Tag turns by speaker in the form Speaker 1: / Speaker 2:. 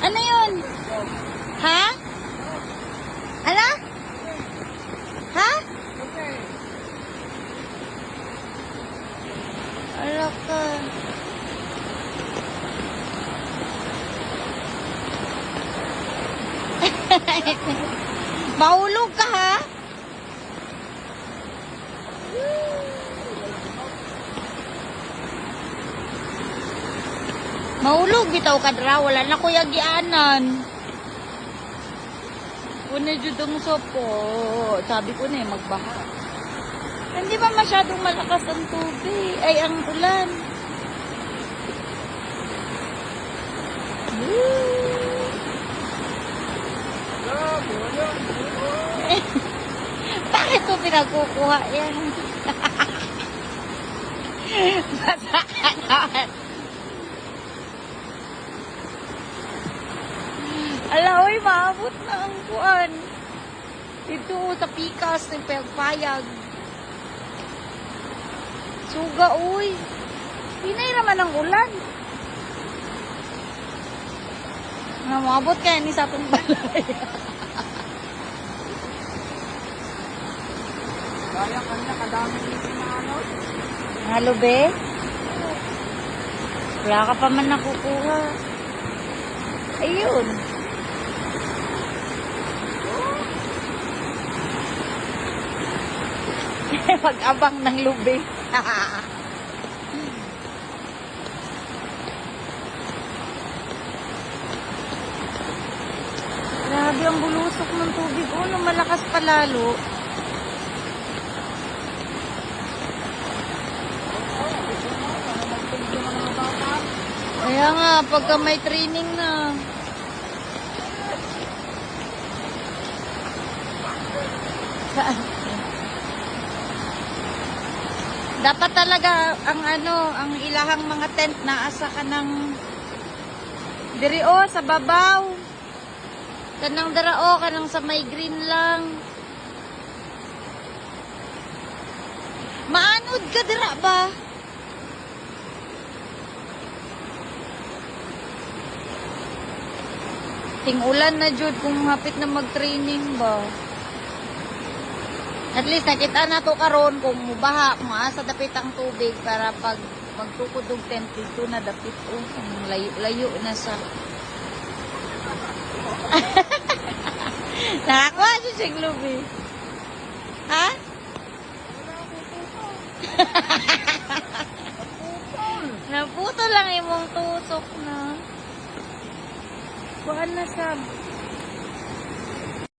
Speaker 1: Ano yun? Ha? Ano? Ha? Ala ka. Mahulog ka ha? Mahulog bitaw ka dra, wala na kuya gianan. Una judong sopo. Sabi ko na magbaha. Hindi ba masyadong malakas ang tubig? Ay, ang ulan. Bakit ito pinagkukuha yan? Basa ka naman. Ala, uy, maabot na ang kuan. Dito sa pikas ng pagpayag. Suga, uy. Hinay naman ang ulan. Maabot kaya ni sa atong balay.
Speaker 2: Kaya kanya kadami dito na ano?
Speaker 1: Halo, be? Wala ka pa man nakukuha. Ayun. Pag-abang ng lubi. Grabe ang bulusok ng tubig. Oh, malakas pa lalo. Kaya nga, pagka may training na. Saan? Dapat talaga ang ang ilahang mga tent na asa ka ng diri o sa babaw. Kanang darao kanang sa may green lang. Maanod ka dira ba? Ting-ulan na jud kung hapit na mag-training ba. At least nakita na to karon kung mubaha, maasa dapit ang tubig para pag magtukod og tent dito na dapit ang layo-layo na sa. Nakakuha siya sa lubi. Ha? Naputo lang imong tusok na. Kuhaan na siya.